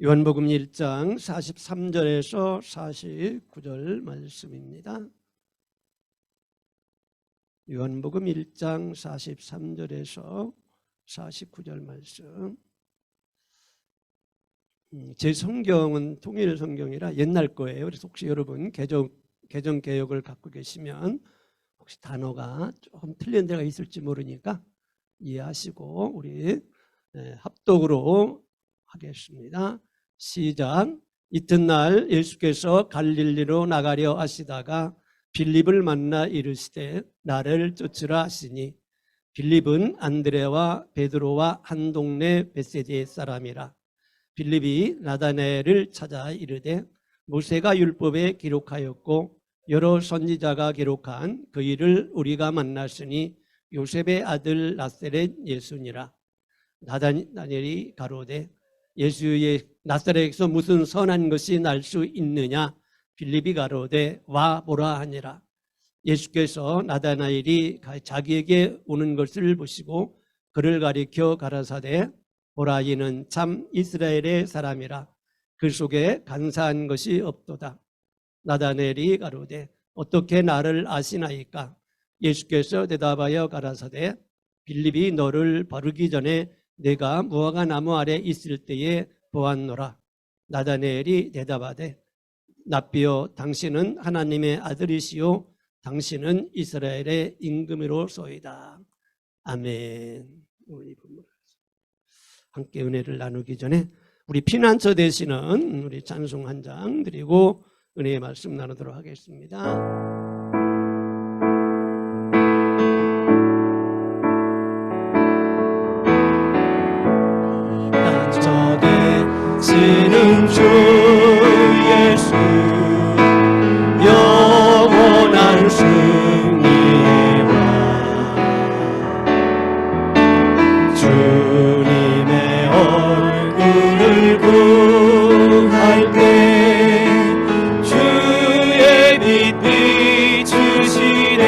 요한복음 1장 43절에서 49절 말씀입니다. 요한복음 1장 43절에서 49절 말씀. 제 성경은 통일 성경이라 옛날 거예요. 그래서 혹시 여러분 개정 개혁을 갖고 계시면 혹시 단어가 조금 틀린 데가 있을지 모르니까 이해하시고 우리 합독으로 하겠습니다. 시작. 이튿날 예수께서 갈릴리로 나가려 하시다가 빌립을 만나 이르시되 나를 쫓으라 하시니 빌립은 안드레와 베드로와 한 동네 벳세다의 사람이라. 빌립이 나다나엘을 찾아 이르되 모세가 율법에 기록하였고 여러 선지자가 기록한 그 일을 우리가 만났으니 요셉의 아들 나사렛 예수니라. 나다나엘이 가로되 예수의 나사렛에서 무슨 선한 것이 날 수 있느냐? 빌립이 가로되 와 보라 하니라. 예수께서 나다나엘이 자기에게 오는 것을 보시고 그를 가리켜 가라사대 보라 이는 참 이스라엘의 사람이라. 그 속에 간사한 것이 없도다. 나다나엘이 가로되 어떻게 나를 아시나이까? 예수께서 대답하여 가라사대 빌립이 너를 바르기 전에 내가 무화과 나무 아래 있을 때에 보았노라. 나다나엘이 대답하되 납비여 당신은 하나님의 아들이시요 당신은 이스라엘의 임금이로소이다. 아멘. 우리 함께 은혜를 나누기 전에 우리 피난처 되시는 우리 찬송 한 장 드리고 은혜의 말씀 나누도록 하겠습니다. 지는 주 예수 영원한 승리의 왕 주님의 얼굴을 구할 때 주의 빛 비추시네.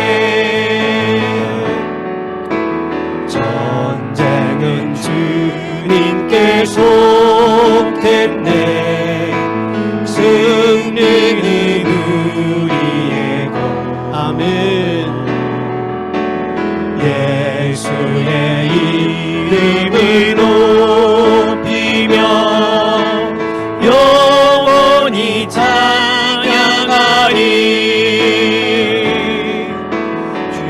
전쟁은 주님께 속했네. 승리는 우리의 것. 아멘. 예수의 이름을 높이며 영원히 찬양하리.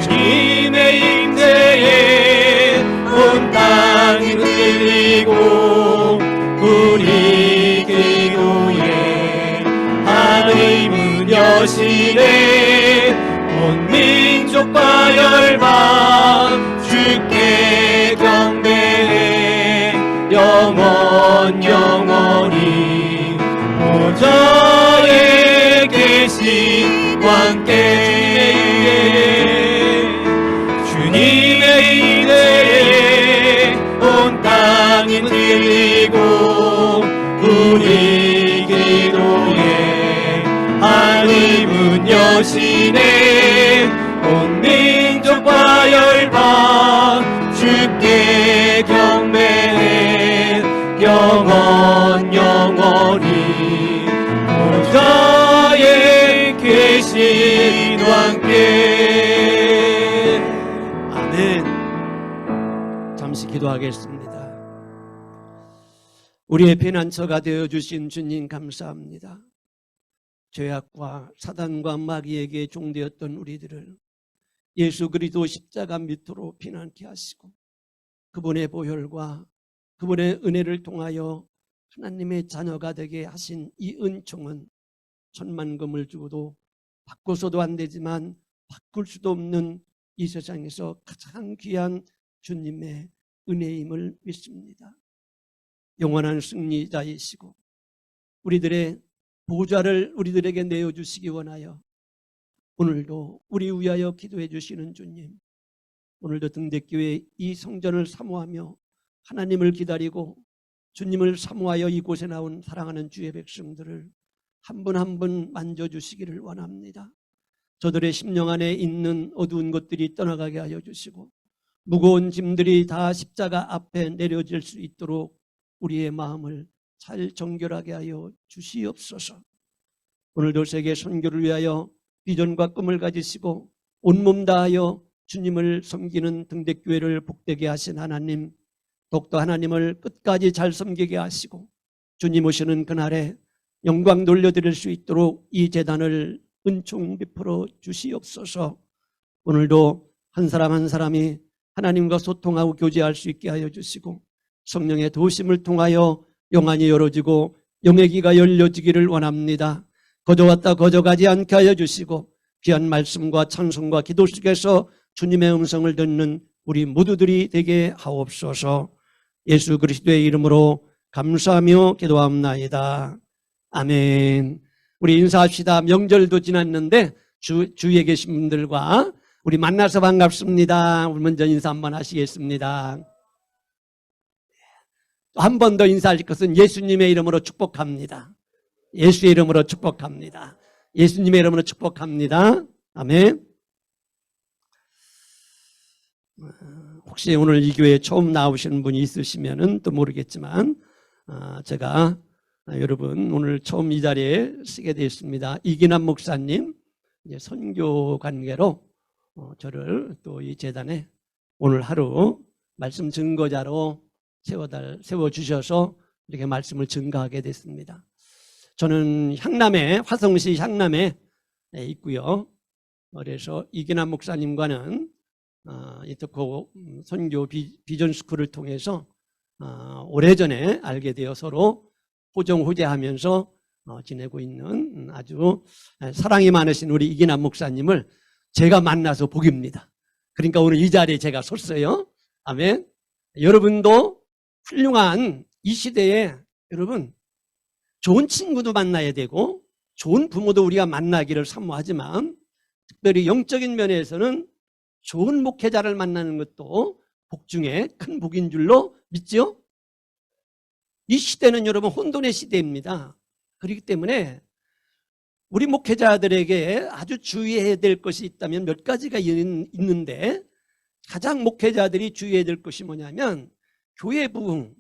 주님의 임재에 온 땅이 흔들리고 우리 기도에 하늘문 여시네. 온 민족과 열방 주께 경배해. 영원히 보좌에 계신 왕께 주님의 임재에 온 땅이 흔들리고 우리 기도에 하늘문 여시네. 온 민족과 열방 주께 경배해. 영원히 보좌에 계신 왕께. 아멘. 잠시 기도하겠습니다. 우리의 피난처가 되어주신 주님 감사합니다. 죄악과 사단과 마귀에게 종되었던 우리들을 예수 그리스도 십자가 밑으로 피난케 하시고 그분의 보혈과 그분의 은혜를 통하여 하나님의 자녀가 되게 하신 이 은총은 천만금을 주고도 바꿔서도 안 되지만 바꿀 수도 없는 이 세상에서 가장 귀한 주님의 은혜임을 믿습니다. 영원한 승리자이시고 우리들의 보좌를 우리들에게 내어주시기 원하여 오늘도 우리 위하여 기도해 주시는 주님, 오늘도 등대교회 이 성전을 사모하며 하나님을 기다리고 주님을 사모하여 이곳에 나온 사랑하는 주의 백성들을 한 분 한 분 만져주시기를 원합니다. 저들의 심령 안에 있는 어두운 것들이 떠나가게 하여 주시고 무거운 짐들이 다 십자가 앞에 내려질 수 있도록 우리의 마음을 잘 정결하게 하여 주시옵소서. 오늘도 세계 선교를 위하여 비전과 꿈을 가지시고 온몸 다하여 주님을 섬기는 등대교회를 복되게 하신 하나님, 더욱더 하나님을 끝까지 잘 섬기게 하시고 주님 오시는 그날에 영광 돌려드릴 수 있도록 이 재단을 은총 베풀어 주시옵소서. 오늘도 한 사람 한 사람이 하나님과 소통하고 교제할 수 있게 하여 주시고 성령의 도우심을 통하여 영안이 열어지고 영의 귀가 열려지기를 원합니다. 거저왔다 거저가지 않게 하여 주시고 귀한 말씀과 찬송과 기도 속에서 주님의 음성을 듣는 우리 모두들이 되게 하옵소서. 예수 그리스도의 이름으로 감사하며 기도합나이다. 아멘. 우리 인사합시다. 명절도 지났는데 주위에 계신 분들과 우리 만나서 반갑습니다. 우리 먼저 인사 한번 하시겠습니다. 한 번 더 인사할 것은 예수님의 이름으로 축복합니다. 예수의 이름으로 축복합니다. 예수님의 이름으로 축복합니다. 아멘. 혹시 오늘 이 교회에 처음 나오시는 분이 있으시면 또 모르겠지만 제가 여러분 오늘 처음 이 자리에 쓰게 되었습니다. 이기남 목사님 이제 선교 관계로 저를 또 이 재단에 오늘 하루 말씀 증거자로 세워주셔서 이렇게 말씀을 증거하게 됐습니다. 저는 향남에 화성시 향남에 있고요. 그래서 이기남 목사님과는 이토코 선교 비전 스쿨을 통해서 오래전에 알게 되어 서로 호정호재하면서 지내고 있는 아주 사랑이 많으신 우리 이기남 목사님을 제가 만나서 복입니다. 그러니까 오늘 이 자리에 제가 섰어요. 아멘. 여러분도 훌륭한 이 시대에 여러분 좋은 친구도 만나야 되고 좋은 부모도 우리가 만나기를 사모하지만 특별히 영적인 면에서는 좋은 목회자를 만나는 것도 복 중에 큰 복인 줄로 믿죠? 이 시대는 여러분 혼돈의 시대입니다. 그렇기 때문에 우리 목회자들에게 아주 주의해야 될 것이 있다면 몇 가지가 있는데 가장 목회자들이 주의해야 될 것이 뭐냐면 교회 부흥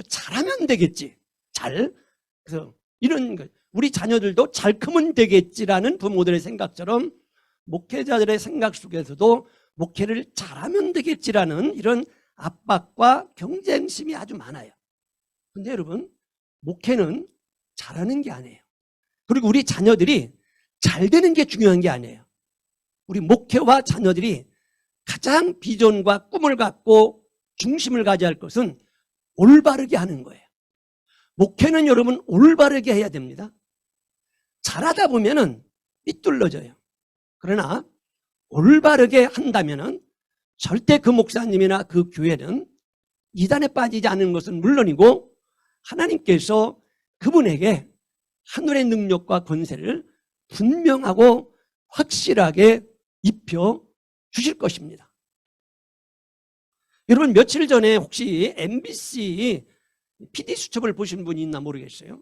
잘하면 되겠지. 그래서 이런 것 우리 자녀들도 잘 크면 되겠지라는 부모들의 생각처럼 목회자들의 생각 속에서도 목회를 잘하면 되겠지라는 이런 압박과 경쟁심이 아주 많아요. 근데 여러분 목회는 잘하는 게 아니에요. 그리고 우리 자녀들이 잘 되는 게 중요한 게 아니에요. 우리 목회와 자녀들이 가장 비전과 꿈을 갖고 중심을 가져야 할 것은 올바르게 하는 거예요. 목회는 여러분 올바르게 해야 됩니다. 잘하다 보면은 삐뚤러져요. 그러나 올바르게 한다면은 절대 그 목사님이나 그 교회는 이단에 빠지지 않는 것은 물론이고 하나님께서 그분에게 하늘의 능력과 권세를 분명하고 확실하게 입혀 주실 것입니다. 여러분 며칠 전에 혹시 MBC PD수첩을 보신 분이 있나 모르겠어요.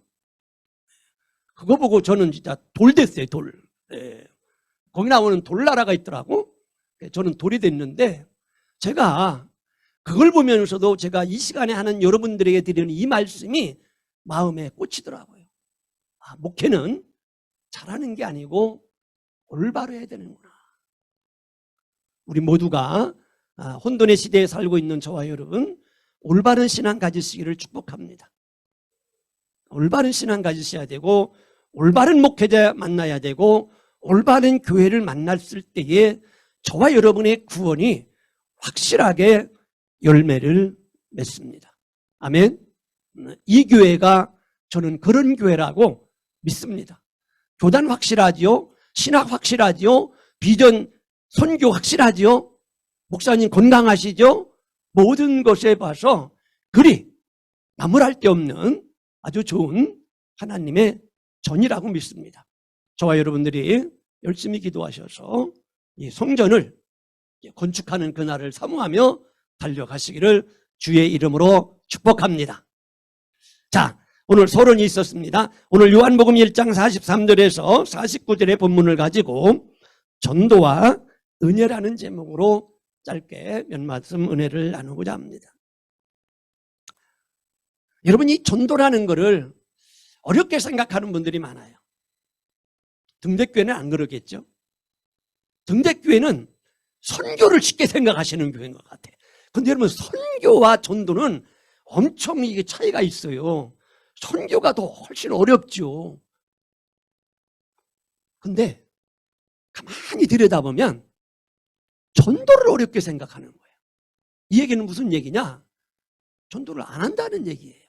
그거 보고 저는 진짜 돌 됐어요. 돌. 네. 거기 나오는 돌나라가 있더라고. 저는 돌이 됐는데 제가 그걸 보면서도 제가 이 시간에 하는 여러분들에게 드리는 이 말씀이 마음에 꽂히더라고요. 목회는 잘하는 게 아니고 올바로 해야 되는구나. 우리 모두가 혼돈의 시대에 살고 있는 저와 여러분 올바른 신앙 가지시기를 축복합니다. 올바른 신앙 가지셔야 되고 올바른 목회자 만나야 되고 올바른 교회를 만났을 때에 저와 여러분의 구원이 확실하게 열매를 맺습니다. 아멘. 이 교회가 저는 그런 교회라고 믿습니다. 교단 확실하지요. 신학 확실하지요. 비전 선교 확실하지요. 목사님 건강하시죠? 모든 것에 봐서 그리 나무랄 데 없는 아주 좋은 하나님의 전이라고 믿습니다. 저와 여러분들이 열심히 기도하셔서 이 성전을 건축하는 그날을 사모하며 달려가시기를 주의 이름으로 축복합니다. 자, 오늘 서론이 있었습니다. 오늘 요한복음 1장 43절에서 49절의 본문을 가지고 전도와 은혜라는 제목으로 짧게 몇 말씀 은혜를 나누고자 합니다. 여러분, 이 전도라는 거를 어렵게 생각하는 분들이 많아요. 등대교회는 안 그러겠죠? 등대교회는 선교를 쉽게 생각하시는 교회인 것 같아. 근데 여러분, 선교와 전도는 엄청 이게 차이가 있어요. 선교가 더 훨씬 어렵죠. 근데 가만히 들여다보면 전도를 어렵게 생각하는 거예요. 이 얘기는 무슨 얘기냐? 전도를 안 한다는 얘기예요.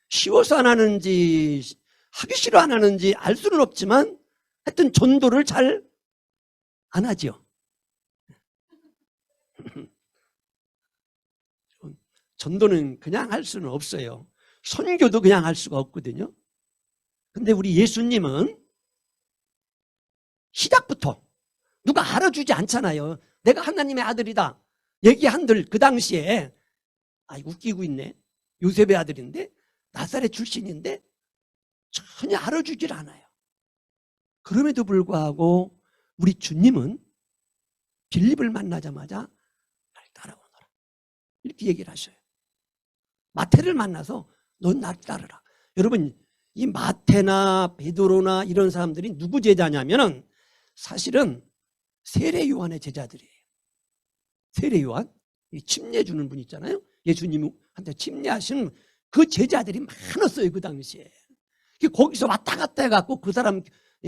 쉬워서 안 하는지 하기 싫어 안 하는지 알 수는 없지만 하여튼 전도를 잘 안 하죠. 전도는 그냥 할 수는 없어요. 선교도 그냥 할 수가 없거든요. 근데 우리 예수님은 시작부터 누가 알아주지 않잖아요. 내가 하나님의 아들이다 얘기한들 그 당시에 웃기고 있네. 요셉의 아들인데 나사렛 출신인데 전혀 알아주질 않아요. 그럼에도 불구하고 우리 주님은 빌립을 만나자마자 날 따라오너라 이렇게 얘기를 하셔요. 마태를 만나서 넌 날 따르라. 여러분, 이 마태나 베드로나 이런 사람들이 누구 제자냐면은 사실은 세례 요한의 제자들이에요. 세례 요한, 침례 주는 분 있잖아요. 예수님한테 침례하시는 그 제자들이 많았어요, 그 당시에. 거기서 왔다 갔다 해갖고 그 사람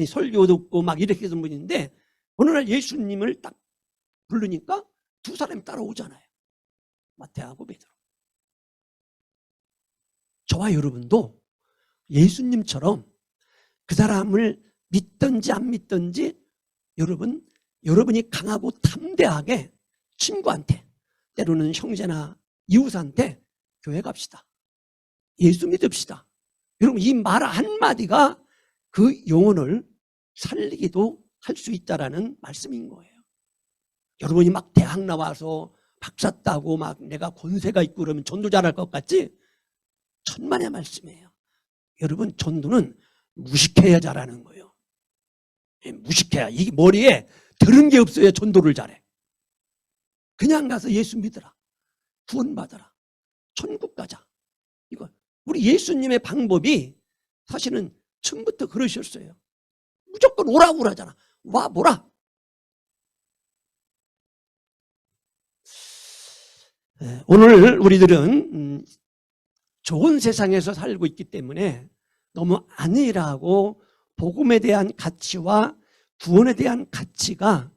설교 듣고 막 이렇게 했던 분인데 어느 날 예수님을 딱 부르니까 두 사람이 따라오잖아요. 마태하고 베드로. 저와 여러분도 예수님처럼 그 사람을 믿든지 안 믿든지 여러분이 강하고 담대하게 친구한테 때로는 형제나 이웃한테 교회 갑시다. 예수 믿읍시다. 여러분, 이 말 한마디가 그 영혼을 살리기도 할 수 있다라는 말씀인 거예요. 여러분이 막 대학 나와서 박사 따고 막 내가 권세가 있고 그러면 전도 잘할 것 같지? 천만의 말씀이에요. 여러분, 전도는 무식해야 잘하는 거예요. 무식해야. 이게 머리에 들은 게 없어야 전도를 잘해. 그냥 가서 예수 믿으라. 구원받아라. 천국 가자. 이거 우리 예수님의 방법이 사실은 처음부터 그러셨어요. 무조건 오라고 그러잖아. 와 보라. 오늘 우리들은 좋은 세상에서 살고 있기 때문에 너무 안일하고 복음에 대한 가치와 구원에 대한 가치가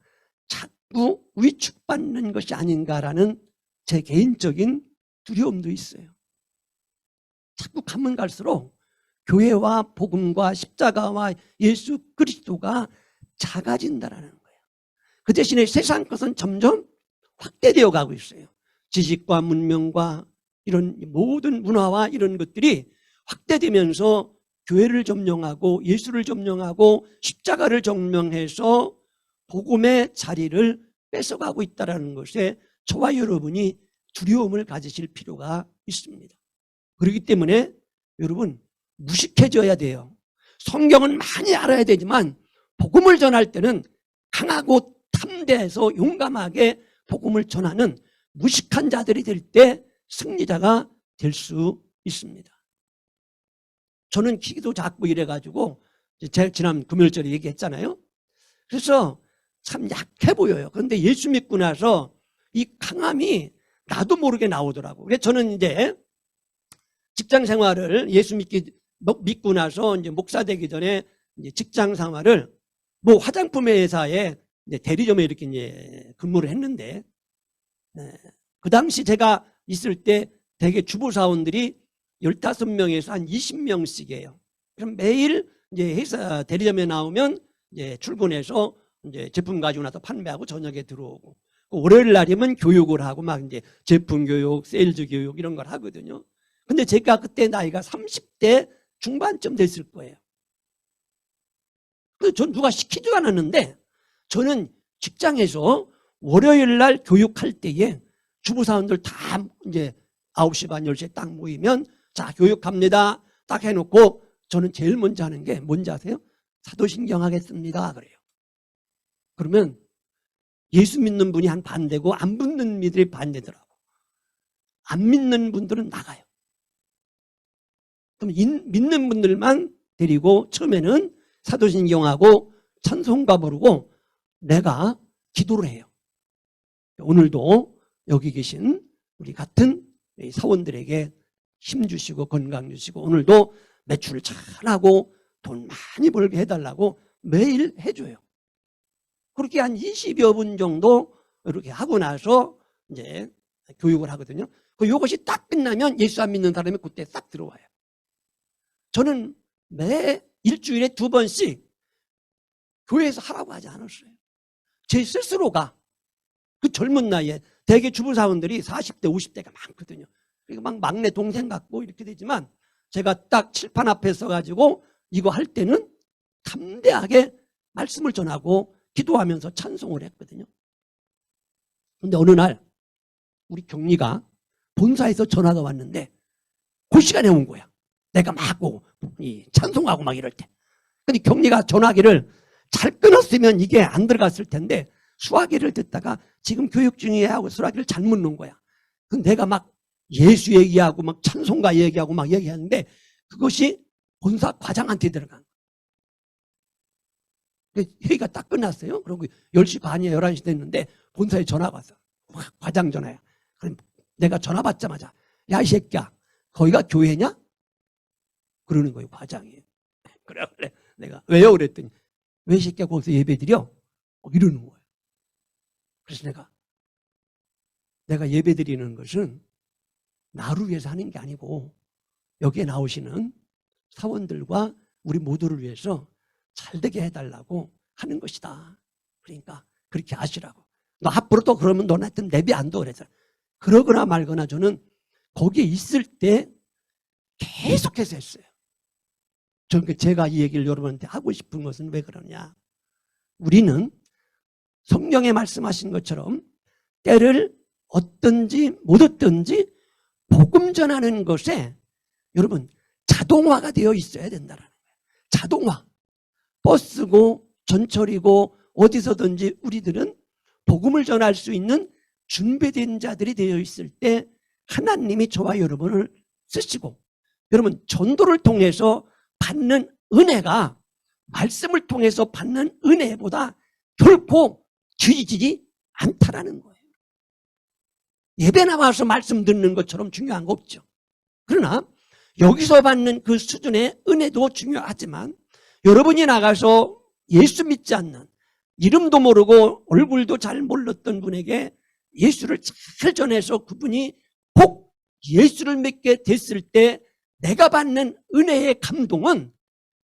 자꾸 위축받는 것이 아닌가라는 제 개인적인 두려움도 있어요. 자꾸 가면 갈수록 교회와 복음과 십자가와 예수 그리스도가 작아진다는 거예요. 그 대신에 세상 것은 점점 확대되어 가고 있어요. 지식과 문명과 이런 모든 문화와 이런 것들이 확대되면서 교회를 점령하고 예수를 점령하고 십자가를 점령해서 복음의 자리를 뺏어가고 있다는 것에 저와 여러분이 두려움을 가지실 필요가 있습니다. 그렇기 때문에 여러분, 무식해져야 돼요. 성경은 많이 알아야 되지만 복음을 전할 때는 강하고 담대해서 용감하게 복음을 전하는 무식한 자들이 될 때 승리자가 될 수 있습니다. 저는 키도 작고 이래가지고 제가 지난 금요일절에 얘기했잖아요. 그래서 참 약해 보여요. 그런데 예수 믿고 나서 이 강함이 나도 모르게 나오더라고요. 그래서 저는 이제 직장 생활을 예수 믿고 나서 이제 목사 되기 전에 이제 직장 생활을 뭐 화장품 회사에 이제 대리점에 이렇게 이제 근무를 했는데 그 당시 제가 있을 때 대개 주부사원들이 15명에서 한 20명씩이에요. 그럼 매일 이제 회사 대리점에 나오면 이제 출근해서 이제 제품 가지고 나서 판매하고 저녁에 들어오고 월요일 날이면 교육을 하고 막 이제 제품 교육, 세일즈 교육 이런 걸 하거든요. 근데 제가 그때 나이가 30대 중반쯤 됐을 거예요. 근데 전 누가 시키지도 않았는데 저는 직장에서 월요일 날 교육할 때에 주부사원들 다 이제 9시 반 10시에 딱 모이면 자, 교육합니다. 딱 해놓고 저는 제일 먼저 하는 게 뭔지 아세요? 사도신경 하겠습니다. 그래요. 그러면 예수 믿는 분이 한 반 되고 안 믿는 분들이 반 되더라고. 안 믿는 분들은 나가요. 그럼 믿는 분들만 데리고 처음에는 사도신경하고 찬송가 부르고 내가 기도를 해요. 오늘도 여기 계신 우리 같은 사원들에게 힘 주시고 건강 주시고 오늘도 매출 잘하고 돈 많이 벌게 해달라고 매일 해줘요. 그렇게 한 20여 분 정도 이렇게 하고 나서 이제 교육을 하거든요. 이것이 딱 끝나면 예수 안 믿는 사람이 그때 딱 들어와요. 저는 매 일주일에 2번씩 교회에서 하라고 하지 않았어요. 제 스스로가 그 젊은 나이에 대개 주부사원들이 40대 50대가 많거든요. 그러니까 막 막내 동생 같고 이렇게 되지만 제가 딱 칠판 앞에 서가지고 이거 할 때는 담대하게 말씀을 전하고 기도하면서 찬송을 했거든요. 그런데 어느 날 우리 경리가 본사에서 전화가 왔는데 그 시간에 온 거야. 내가 막 찬송하고 막 이럴 때. 근데 경리가 전화기를 잘 끊었으면 이게 안 들어갔을 텐데 수화기를 듣다가 지금 교육 중이야 하고 수화기를 잘못 놓은 거야. 근데 내가 막 예수 얘기하고 막 찬송가 얘기하고 막 얘기하는데 그것이 본사 과장한테 들어간 거야. 회의가 딱 끝났어요. 그리고 10시 반이야 11시 됐는데 본사에 전화가 왔어. 과장 전화야. 그럼 내가 전화 받자마자 야 이 새끼야 거기가 교회냐? 그러는 거예요. 과장이. 그래 내가 왜요? 그랬더니 왜 이 새끼야 거기서 예배드려? 이러는 거예요. 그래서 내가 예배드리는 것은 나를 위해서 하는 게 아니고 여기에 나오시는 사원들과 우리 모두를 위해서 잘되게 해달라고 하는 것이다. 그러니까 그렇게 하시라고. 너 앞으로 또 그러면 너는 하여튼 내비 안 둬. 그래서 그러거나 말거나 저는 거기에 있을 때 계속해서 했어요. 저는 제가 이 얘기를 여러분한테 하고 싶은 것은 왜 그러냐. 우리는 성경에 말씀하신 것처럼 때를 얻든지 못 얻든지 복음 전하는 것에 여러분 자동화가 되어 있어야 된다는 거예요. 자동화. 버스고 전철이고 어디서든지 우리들은 복음을 전할 수 있는 준비된 자들이 되어 있을 때 하나님이 저와 여러분을 쓰시고 여러분 전도를 통해서 받는 은혜가 말씀을 통해서 받는 은혜보다 결코 줄이지 않다라는 거예요. 예배 나와서 말씀 듣는 것처럼 중요한 거 없죠. 그러나 여기서 받는 그 수준의 은혜도 중요하지만 여러분이 나가서 예수 믿지 않는 이름도 모르고 얼굴도 잘 몰랐던 분에게 예수를 잘 전해서 그분이 꼭 예수를 믿게 됐을 때 내가 받는 은혜의 감동은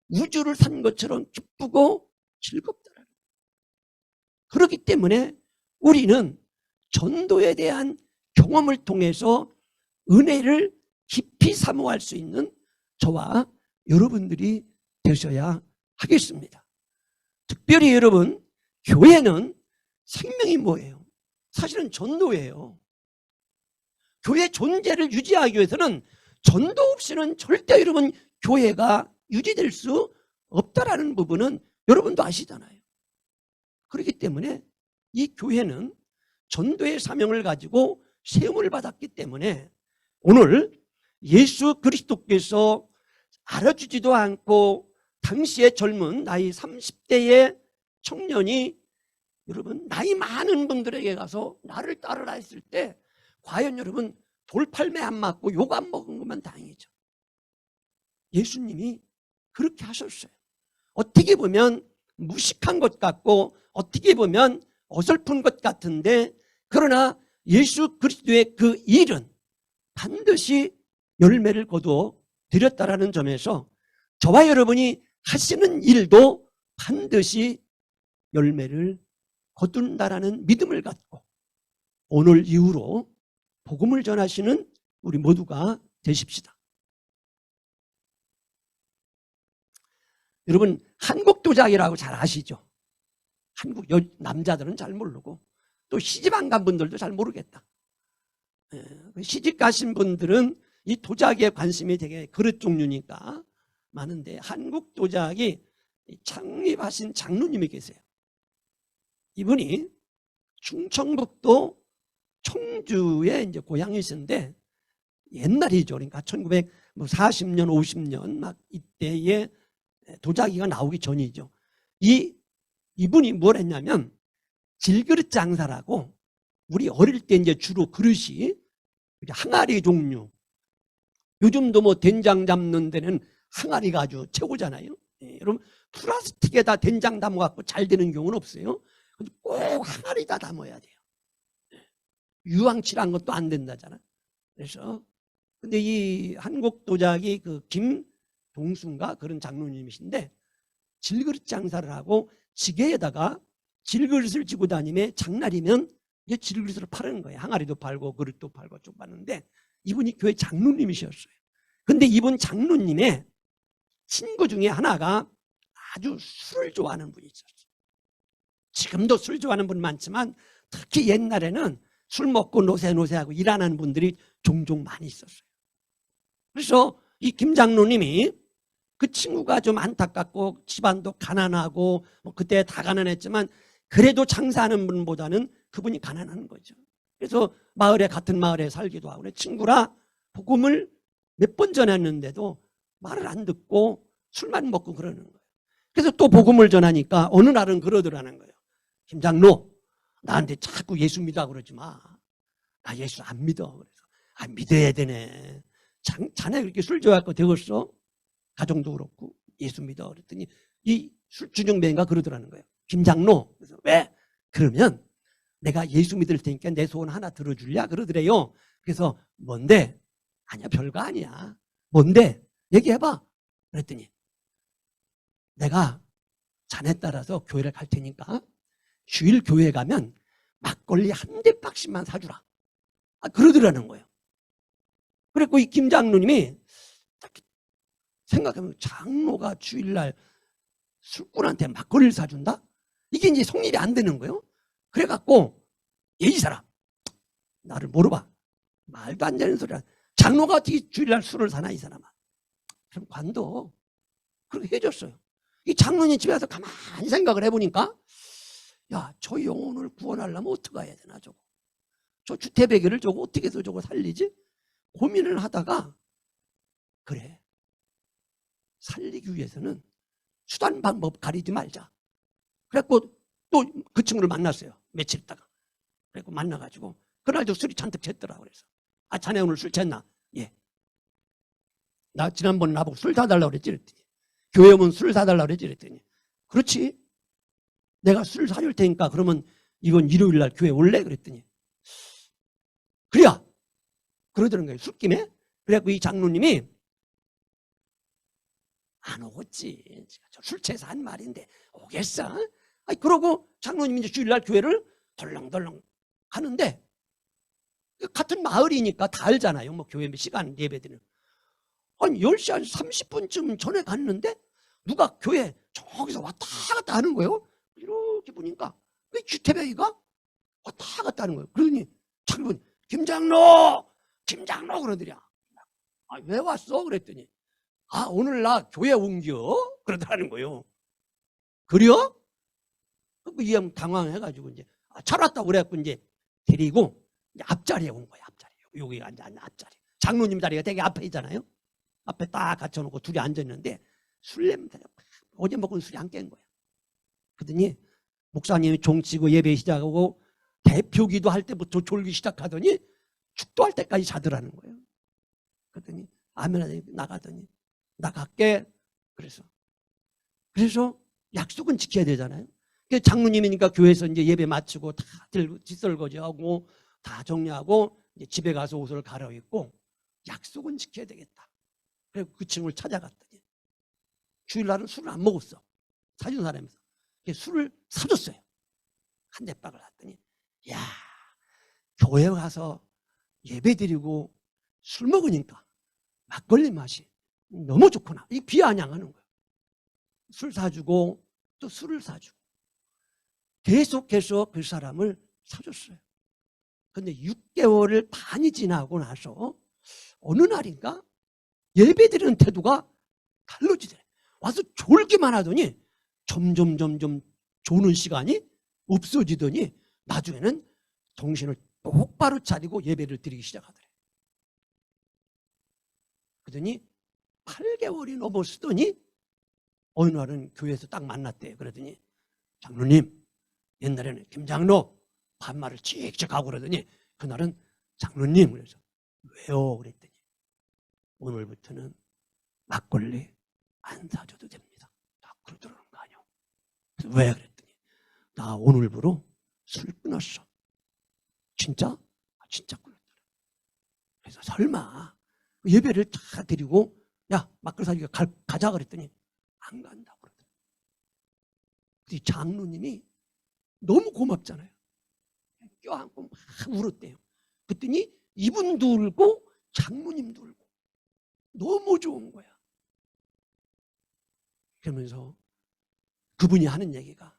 우주를 산 것처럼 기쁘고 즐겁더라고요. 그렇기 때문에 우리는 전도에 대한 경험을 통해서 은혜를 깊이 사모할 수 있는 저와 여러분들이 되셔야 하겠습니다. 특별히 여러분, 교회는 생명이 뭐예요? 사실은 전도예요. 교회 존재를 유지하기 위해서는 전도 없이는 절대 여러분 교회가 유지될 수 없다라는 부분은 여러분도 아시잖아요. 그렇기 때문에 이 교회는 전도의 사명을 가지고 세움을 받았기 때문에 오늘 예수 그리스도께서 알아주지도 않고 당시에 젊은 나이 30대의 청년이 여러분 나이 많은 분들에게 가서 나를 따르라 했을 때 과연 여러분 돌팔매 안 맞고 욕 안 먹은 것만 다행이죠. 예수님이 그렇게 하셨어요. 어떻게 보면 무식한 것 같고 어떻게 보면 어설픈 것 같은데 그러나 예수 그리스도의 그 일은 반드시 열매를 거두어 드렸다라는 점에서 저와 여러분이 하시는 일도 반드시 열매를 거둔다라는 믿음을 갖고 오늘 이후로 복음을 전하시는 우리 모두가 되십시다. 여러분 한국도자기라고 잘 아시죠? 한국 남자들은 잘 모르고 또 시집 안 간 분들도 잘 모르겠다. 시집 가신 분들은 이 도자기에 관심이 되게 그릇 종류니까 많은데 한국 도자기 창립하신 장로님이 계세요. 이분이 충청북도 청주에 이제 고향이신데 옛날이죠. 그러니까 뭐 40년, 50년 막 이때에 도자기가 나오기 전이죠. 이분이 뭘 했냐면 질그릇 장사라고, 우리 어릴 때 이제 주로 그릇이 항아리 종류, 요즘도 뭐 된장 담는 데는 항아리가 아주 최고잖아요. 예, 여러분 플라스틱에다 된장 담아갖고 잘 되는 경우는 없어요. 꼭 항아리다 담아야 돼요. 유황칠한 것도 안 된다잖아. 그래서 근데 이 한국 도자기 그 김동순가 그런 장로님이신데 질그릇 장사를 하고 지게에다가 질그릇을 지고 다니며 장날이면 이제 질그릇을 파는 거예요. 항아리도 팔고 그릇도 팔고 쭉 파는데 이분이 교회 장로님이셨어요. 근데 이분 장로님의 친구 중에 하나가 아주 술을 좋아하는 분이 있었어요. 지금도 술 좋아하는 분 많지만 특히 옛날에는 술 먹고 노세노세하고 일 안 하는 분들이 종종 많이 있었어요. 그래서 이 김 장로님이 그 친구가 좀 안타깝고 집안도 가난하고 뭐 그때 다 가난했지만 그래도 장사하는 분보다는 그분이 가난한 거죠. 그래서 같은 마을에 살기도 하고 친구라 복음을 몇 번 전했는데도 말을 안 듣고 술만 먹고 그러는 거예요. 그래서 또 복음을 전하니까 어느 날은 그러더라는 거예요. 김 장로, 나한테 자꾸 예수 믿어 그러지 마. 나 예수 안 믿어. 그래서 믿어야 되네. 자네 그렇게 술 좋아하고 되겠어? 가정도 그렇고 예수 믿어. 그랬더니 이 술주정뱅이가 그러더라는 거예요. 김 장로. 그래서 왜? 그러면 내가 예수 믿을 테니까 내 소원 하나 들어줄랴? 그러더래요. 그래서 뭔데? 아니야, 별거 아니야. 뭔데? 얘기해봐. 그랬더니 내가 자네 따라서 교회를 갈 테니까 주일 교회 가면 막걸리 한 대박씩만 사주라. 그러더라는 거예요. 그랬고 이 김 장로님이 생각하면 장로가 주일날 술꾼한테 막걸리를 사준다? 이게 이제 성립이 안 되는 거예요. 그래갖고 이 사람 나를 물어봐. 말도 안 되는 소리야. 장로가 어떻게 주일날 술을 사나 이 사람아. 그럼 관도 그렇게 해줬어요. 이 장로님 집에 가서 가만히 생각을 해보니까 야, 저 영혼을 구원하려면 어떻게 해야 되나 저거. 저 주태배기를 저거 어떻게 해서 저거 살리지? 고민을 하다가 그래. 살리기 위해서는 수단 방법 가리지 말자. 그래갖고 또 그 친구를 만났어요. 며칠 있다가. 그래갖고 만나가지고 그날도 술이 잔뜩 챘더라. 그래서 자네 오늘 술 챘나? 예. 나 지난번 나보고 술 사달라고 그랬지? 그랬더니 교회 오면 술 사달라고 그랬지? 그랬더니 그렇지. 내가 술 사줄 테니까 그러면 이번 일요일날 교회 올래? 그랬더니 그래야. 그러더는 거예요. 술김에. 그래갖고 이 장로님이 안 오겠지. 술 취해서 한 말인데 오겠어? 그러고 장로님이 이제 주일날 교회를 덜렁덜렁 하는데 같은 마을이니까 다 알잖아요. 뭐 교회 몇 시간 예배드리는. 한 10시 한 30분쯤 전에 갔는데 누가 교회 저기서 왔다 갔다 하는 거예요. 이렇게 보니까 왜 주태배기가 왔다 갔다 하는 거예요. 그러더니 장로님 김장로 그러더냐. 왜 왔어? 그랬더니 오늘 나 교회 옮겨? 그러더라는 거예요. 그래요? 이 형 당황해가지고 이제 잘 왔다고 그래갖고 이제 데리고 이제 앞자리에 온 거예요. 앞자리에. 여기 앉아 앞자리. 장로님 자리가 되게 앞에 있잖아요. 앞에 딱 갖춰놓고 둘이 앉았는데 술 냄새가 어제 먹은 술이 안 깬 거예요. 그러더니 목사님이 종치고 예배 시작하고 대표기도 할 때부터 졸기 시작하더니 축도할 때까지 자더라는 거예요. 그랬더니 아멘 나가더니 나갈게. 그래서 약속은 지켜야 되잖아요. 장로님이니까 교회에서 이제 예배 마치고 다 뒷설거지하고 다 정리하고 이제 집에 가서 옷을 갈아입고 약속은 지켜야 되겠다. 그리고 그 친구를 찾아갔더니 주일날은 술을 안 먹었어. 사준 사람에서 술을 사줬어요. 한 대박을 놨더니 야, 교회 가서 예배 드리고 술 먹으니까 막걸리 맛이 너무 좋구나. 이 비아냥하는 거예요. 술 사주고 또 술을 사주고 계속해서 그 사람을 사줬어요. 근데 6개월을 반이 지나고 나서 어느 날인가 예배 드리는 태도가 달라지더래. 와서 졸기만 하더니 점점 조는 시간이 없어지더니 나중에는 정신을 똑바로 차리고 예배를 드리기 시작하더래. 그러더니 8개월이 넘었으더니 어느 날은 교회에서 딱 만났대요. 그러더니 장로님, 옛날에는 김장로 반말을 찍찍 하고 그러더니 그날은 장로님, 그래서 왜요? 그랬더니 오늘부터는 막걸리 안 사줘도 됩니다. 딱 그러더라는 거 아니요. 왜? 그랬더니 나 오늘부로 술 끊었어. 진짜? 아, 진짜 끊었더라. 그래서 설마 예배를 다 드리고 야 막걸리 사주기가 가자 그랬더니 안 간다고 그러더라. 이 장로님이 너무 고맙잖아요. 껴안고 막 울었대요. 그랬더니 이분도 울고 장로님도 울고 너무 좋은 거야. 그러면서 그분이 하는 얘기가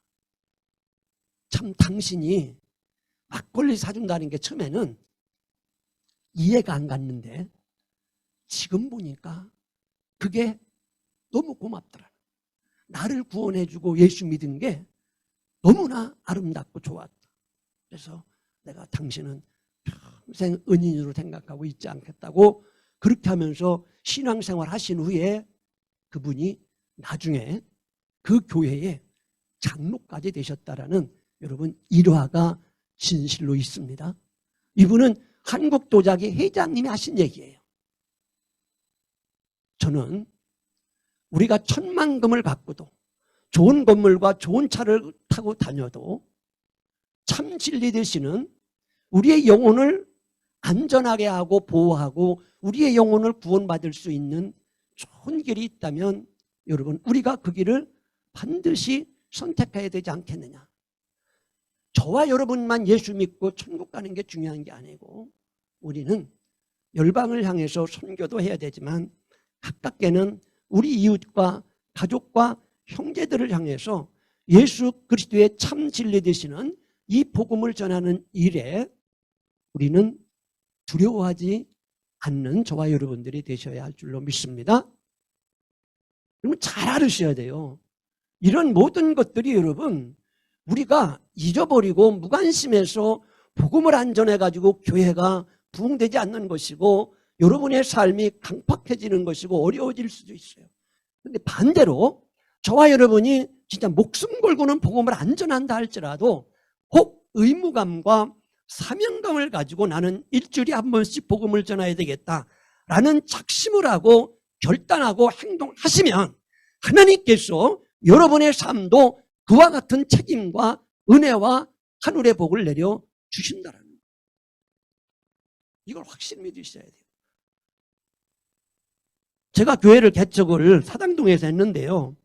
참 당신이 막걸리 사준다는 게 처음에는 이해가 안 갔는데 지금 보니까 그게 너무 고맙더라. 나를 구원해주고 예수 믿은 게 너무나 아름답고 좋았다. 그래서 내가 당신은 평생 은인으로 생각하고 있지 않겠다고 그렇게 하면서 신앙생활 하신 후에 그분이 나중에 그 교회에 장로까지 되셨다라는 여러분 일화가 진실로 있습니다. 이분은 한국도자기 회장님이 하신 얘기예요. 저는 우리가 천만금을 갖고도 좋은 건물과 좋은 차를 타고 다녀도 참 진리 되시는 우리의 영혼을 안전하게 하고 보호하고 우리의 영혼을 구원받을 수 있는 좋은 길이 있다면 여러분 우리가 그 길을 반드시 선택해야 되지 않겠느냐. 저와 여러분만 예수 믿고 천국 가는 게 중요한 게 아니고 우리는 열방을 향해서 선교도 해야 되지만 가깝게는 우리 이웃과 가족과 형제들을 향해서 예수 그리스도의 참 진리 되시는 이 복음을 전하는 일에 우리는 두려워하지 않는 저와 여러분들이 되셔야 할 줄로 믿습니다. 여러분 잘 알으셔야 돼요. 이런 모든 것들이 여러분 우리가 잊어버리고 무관심해서 복음을 안 전해가지고 교회가 부흥되지 않는 것이고 여러분의 삶이 강팍해지는 것이고 어려워질 수도 있어요. 그런데 반대로 저와 여러분이 진짜 목숨 걸고는 복음을 안 전한다 할지라도 꼭 의무감과 사명감을 가지고 나는 일주일에 한 번씩 복음을 전해야 되겠다라는 작심을 하고 결단하고 행동하시면 하나님께서 여러분의 삶도 그와 같은 책임과 은혜와 하늘의 복을 내려 주신다라는 거예요. 이걸 확실히 믿으셔야 돼요. 제가 교회를 개척을 사당동에서 했는데요.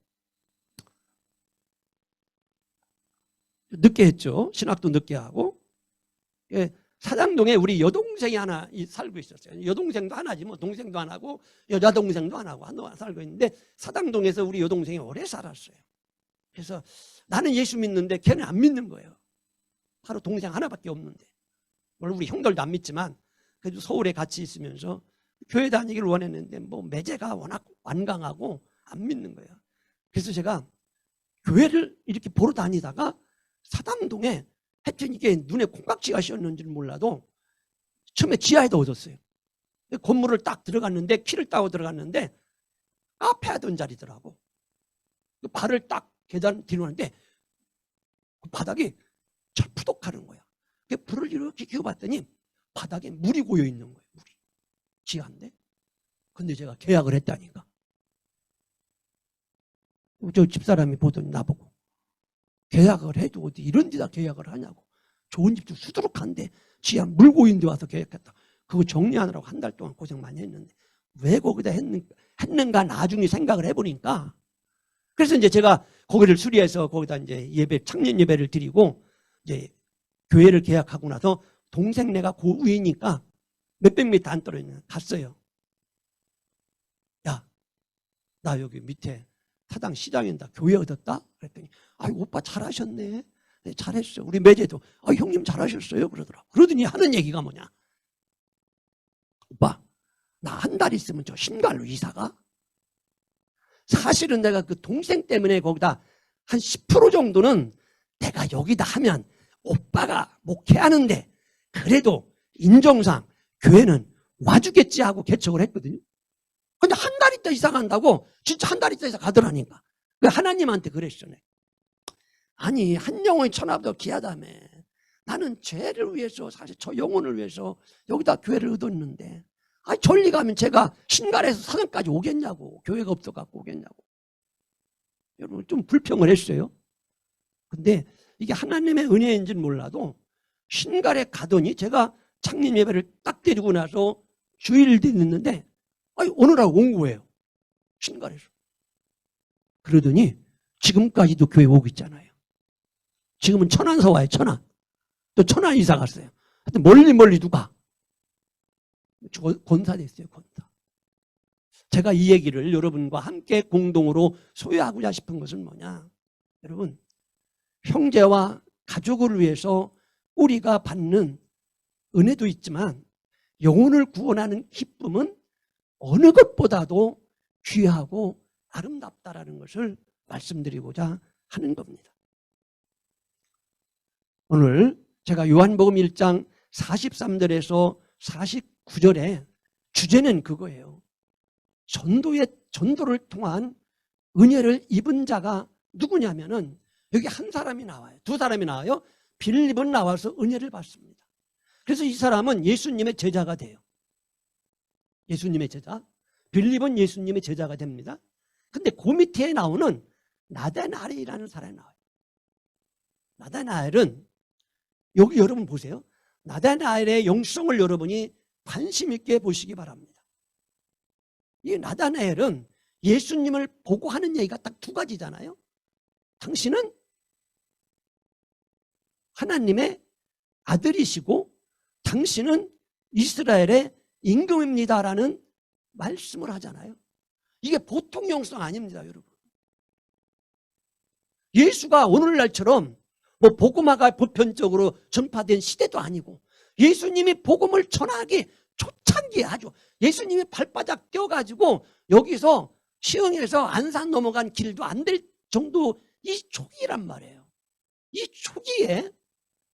늦게 했죠. 신학도 늦게 하고. 사당동에 우리 여동생이 하나 살고 있었어요. 여동생도 하나지 뭐 동생도 하나고 여자동생도 하나고 하나 살고 있는데 사당동에서 우리 여동생이 오래 살았어요. 그래서 나는 예수 믿는데 걔는 안 믿는 거예요. 바로 동생 하나밖에 없는데. 물론 우리 형들도 안 믿지만 그래도 서울에 같이 있으면서 교회 다니기를 원했는데 뭐 매제가 워낙 완강하고 안 믿는 거예요. 그래서 제가 교회를 이렇게 보러 다니다가 사당동에 하여튼 이게 눈에 콩깍지가 씌었는지는 몰라도 처음에 지하에다 얻었어요. 건물을 딱 들어갔는데 키를 따고 들어갔는데 카페 하던 자리더라고. 발을 딱 계단 뒤로 하는데 그 바닥이 철푸덕하는 거야. 불을 이렇게 켜봤더니 바닥에 물이 고여 있는 거예요. 물이. 지하인데. 근데 제가 계약을 했다니까. 저 집사람이 보더니 나보고 계약을 해도 어디 이런 데다 계약을 하냐고. 좋은 집도 수두룩한데 지하 물 고인 데 와서 계약했다. 그거 정리하느라고 한 달 동안 고생 많이 했는데 왜 거기다 했는가 나중에 생각을 해보니까 그래서 이제 제가 거기를 수리해서 거기다 이제 예배, 창년 예배를 드리고 이제 교회를 계약하고 나서 동생네가 그 위니까 몇백 미터 안 떨어지는 갔어요. 야, 나 여기 밑에 사당 시장인다. 교회 얻었다? 그랬더니 아이 오빠 잘하셨네. 네, 잘했어요. 우리 매제도 아 형님 잘하셨어요. 그러더라. 그러더니 하는 얘기가 뭐냐? 오빠 나 한 달 있으면 저 신갈로 이사가? 사실은 내가 그 동생 때문에 거기다 한 10% 정도는 내가 여기다 하면 오빠가 목회하는데 그래도 인정상 교회는 와주겠지 하고 개척을 했거든요. 근데 한 달 있다 이사 간다고 진짜 한 달 있다 이사 가더라니까. 하나님한테 그랬어. 아니 한 영혼이 천하보다 귀하다며. 나는 죄를 위해서 사실 저 영혼을 위해서 여기다 교회를 얻었는데 전리 가면 제가 신갈에서 사정까지 오겠냐고. 교회가 없어갖고 오겠냐고. 여러분 좀 불평을 했어요. 근데 이게 하나님의 은혜인지는 몰라도 신갈에 가더니 제가 창립 예배를 딱 드리고 나서 주일 됐는데 오늘날 온 거예요. 신갈에서. 그러더니 지금까지도 교회 오고 있잖아요. 지금은 천안서 와요. 천안. 또 천안 이사 갔어요. 하여튼 멀리 누가 권사 됐어요. 권사. 제가 이 얘기를 여러분과 함께 공동으로 소유하고자 싶은 것은 뭐냐. 여러분 형제와 가족을 위해서 우리가 받는 은혜도 있지만 영혼을 구원하는 기쁨은 어느 것보다도 귀하고 아름답다라는 것을 말씀드리고자 하는 겁니다. 오늘 제가 요한복음 1장 43절에서 49절에 주제는 그거예요. 전도를 통한 은혜를 입은 자가 누구냐면은 여기 한 사람이 나와요. 두 사람이 나와요. 빌립은 나와서 은혜를 받습니다. 그래서 이 사람은 예수님의 제자가 돼요. 예수님의 제자. 빌립은 예수님의 제자가 됩니다. 근데 그 밑에 나오는 나다나엘이라는 사람이 나와요. 나다나엘은 여기 여러분 보세요. 나다나엘의 영성을 여러분이 관심 있게 보시기 바랍니다. 이 나다나엘은 예수님을 보고 하는 얘기가 딱 두 가지잖아요. 당신은 하나님의 아들이시고 당신은 이스라엘의 임금입니다라는 말씀을 하잖아요. 이게 보통 영성 아닙니다, 여러분. 예수가 오늘날처럼 복음화가 보편적으로 전파된 시대도 아니고 예수님이 복음을 전하기 초창기에 아주 예수님이 발바닥 떼어가지고 여기서 시흥에서 안산 넘어간 길도 안 될 정도 이 초기란 말이에요. 이 초기에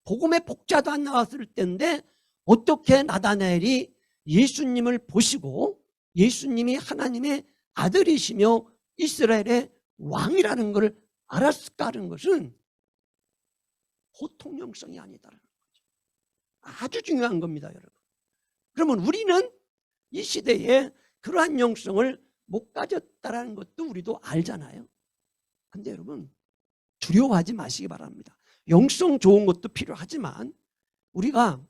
복음의 복자도 안 나왔을 때인데 어떻게 나다나엘이 예수님을 보시고 예수님이 하나님의 아들이시며 이스라엘의 왕이라는 것을 알았을까 하는 것은 보통 영성이 아니다라는 거죠. 아주 중요한 겁니다, 여러분. 그러면 우리는 이 시대에 그러한 영성을 못 가졌다라는 것도 우리도 알잖아요. 근데 여러분 두려워하지 마시기 바랍니다. 영성 좋은 것도 필요하지만 우리가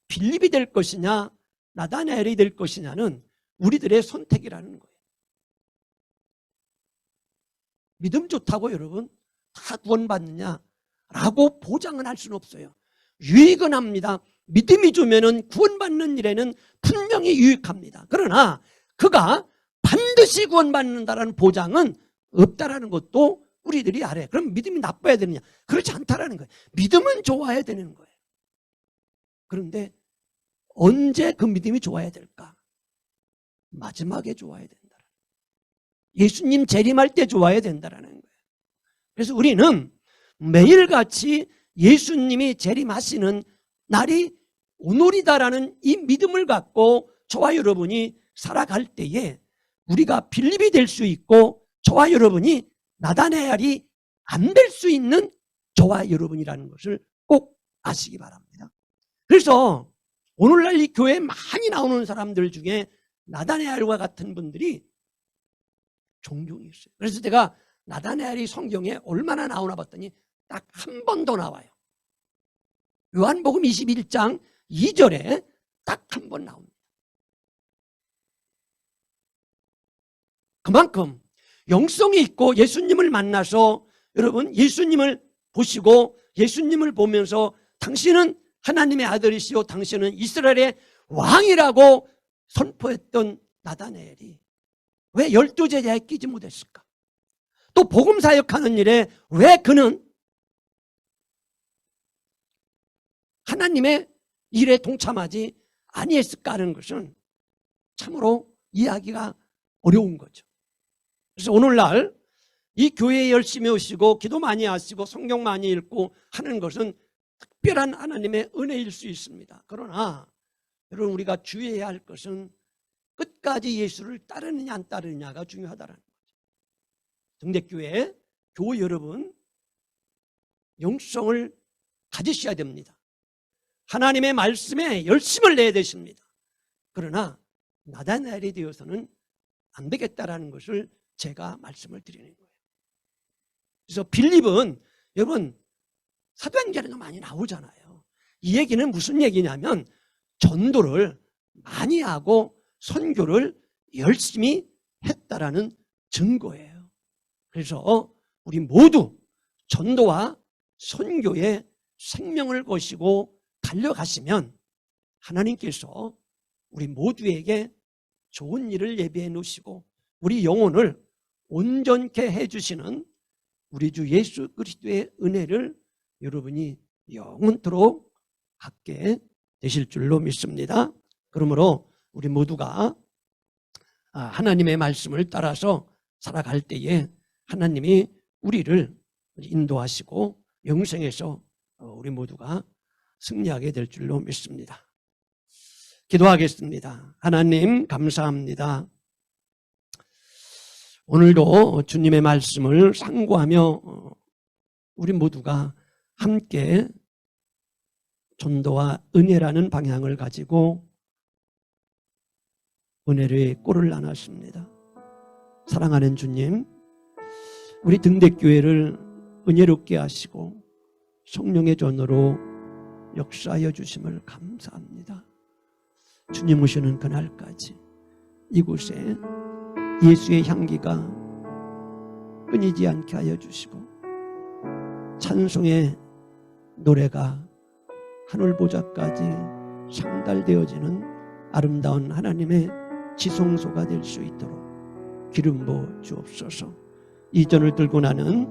빌립이 될 것이냐 나다나엘이 될 것이냐는 우리들의 선택이라는 거예요. 믿음 좋다고 여러분 다 구원받느냐라고 보장은 할 수는 없어요. 유익은 합니다. 믿음이 좋으면 구원받는 일에는 분명히 유익합니다. 그러나 그가 반드시 구원받는다라는 보장은 없다라는 것도 우리들이 알아요. 그럼 믿음이 나빠야 되느냐? 그렇지 않다라는 거예요. 믿음은 좋아야 되는 거예요. 그런데 언제 그 믿음이 좋아야 될까? 마지막에 좋아야 된다. 예수님 재림할 때 좋아야 된다라는 거예요. 그래서 우리는 매일같이 예수님이 재림하시는 날이 오늘이다라는 이 믿음을 갖고 저와 여러분이 살아갈 때에 우리가 빌립이 될 수 있고 저와 여러분이 나다나엘이 안 될 수 있는 저와 여러분이라는 것을 꼭 아시기 바랍니다. 그래서 오늘날 이 교회에 많이 나오는 사람들 중에 나다나엘과 같은 분들이 종종 있어요. 그래서 제가 나다나엘이 성경에 얼마나 나오나 봤더니 딱 한 번 더 나와요. 요한복음 21장 2절에 딱 한 번 나옵니다. 그만큼 영성이 있고 예수님을 만나서 여러분 예수님을 보시고 예수님을 보면서 당신은 하나님의 아들이시오 당신은 이스라엘의 왕이라고 선포했던 나다나엘이 왜 12제자에 끼지 못했을까? 또 복음 사역하는 일에 왜 그는 하나님의 일에 동참하지 아니했을까 하는 것은 참으로 이해하기가 어려운 거죠. 그래서 오늘날 이 교회에 열심히 오시고 기도 많이 하시고 성경 많이 읽고 하는 것은 특별한 하나님의 은혜일 수 있습니다. 그러나 여러분 우리가 주의해야 할 것은 끝까지 예수를 따르느냐 안 따르느냐가 중요하다는 거죠. 등대교회 교우 여러분, 영성을 가지셔야 됩니다. 하나님의 말씀에 열심을 내야 되십니다. 그러나 나다나엘이 되어서는 안 되겠다라는 것을 제가 말씀을 드리는 거예요. 그래서 빌립은 여러분 사도행전에도 많이 나오잖아요. 이 얘기는 무슨 얘기냐면 전도를 많이 하고 선교를 열심히 했다라는 증거예요. 그래서 우리 모두 전도와 선교에 생명을 거시고 달려가시면 하나님께서 우리 모두에게 좋은 일을 예비해 놓으시고 우리 영혼을 온전케 해주시는 우리 주 예수 그리스도의 은혜를 여러분이 영원토록 갖게 되실 줄로 믿습니다. 그러므로 우리 모두가 하나님의 말씀을 따라서 살아갈 때에 하나님이 우리를 인도하시고 영생에서 우리 모두가 승리하게 될 줄로 믿습니다. 기도하겠습니다. 하나님 감사합니다. 오늘도 주님의 말씀을 상고하며 우리 모두가 함께 전도와 은혜라는 방향을 가지고 은혜의 꼴을 나눴습니다. 사랑하는 주님, 우리 등대교회를 은혜롭게 하시고 성령의 전으로 역사하여 주심을 감사합니다. 주님 오시는 그날까지 이곳에 예수의 향기가 끊이지 않게 하여 주시고 찬송의 노래가 하늘보좌까지 상달되어지는 아름다운 하나님의 지성소가 될 수 있도록 기름 부어 주옵소서. 이전을 들고 나는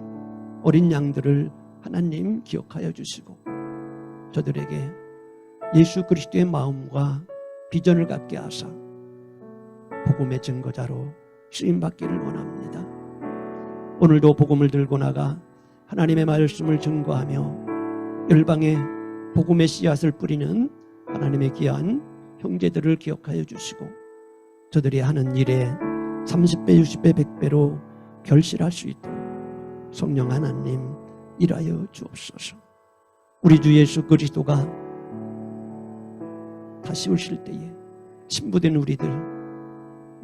어린 양들을 하나님 기억하여 주시고 저들에게 예수 그리스도의 마음과 비전을 갖게 하사 복음의 증거자로 쓰임받기를 원합니다. 오늘도 복음을 들고 나가 하나님의 말씀을 증거하며 열방에 복음의 씨앗을 뿌리는 하나님의 귀한 형제들을 기억하여 주시고 저들이 하는 일에 30배, 60배, 100배로 결실할 수 있도록 성령 하나님 일하여 주옵소서. 우리 주 예수 그리스도가 다시 오실 때에 신부된 우리들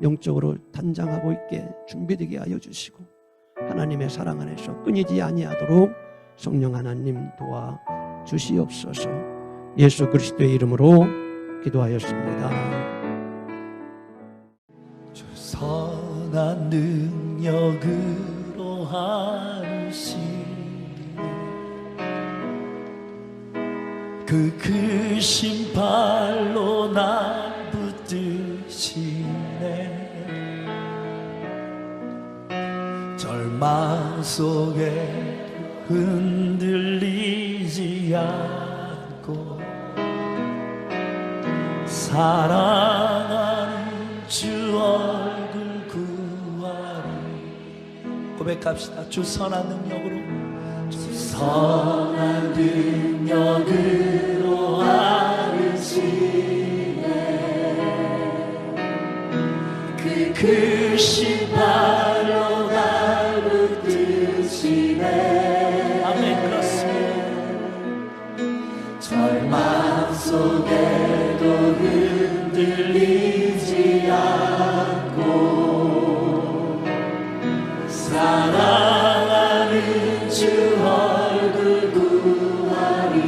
영적으로 단장하고 있게 준비되게 하여 주시고 하나님의 사랑 안에서 끊이지 아니하도록 성령 하나님 도와 주시옵소서. 예수 그리스도의 이름으로 기도하였습니다. 주 선한 능력으로 하시네 그 크신 발로 나 붙드시네 절망 속에 흔들리지 않고 사랑하는 주 얼굴 구하리 고백합시다. 주 선한 능력으로 주 선한 능력으로 하시네 그 크신 발로 날 붙드시네 아멘. 그렇습니다. 절망 속에도 흔들리지 않고 사랑하는 주 얼굴 구하리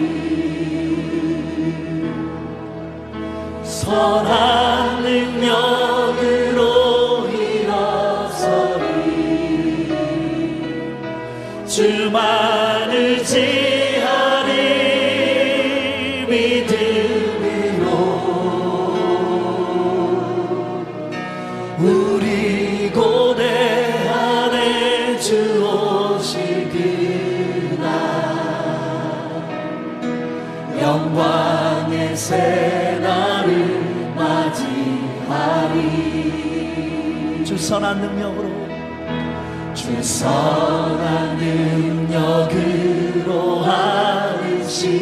선한 능력으로 일어서리 주만을 지하리 믿음으로 우리 고대 안에 주 오실 그날 영광의 새날을 맞이하리 주 선한 능력으로 주 선한 능력으로 하시네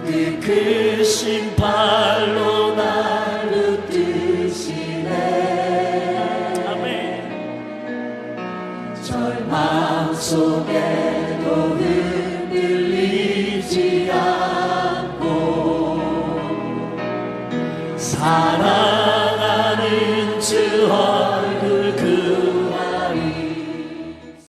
그 크신 발 하나님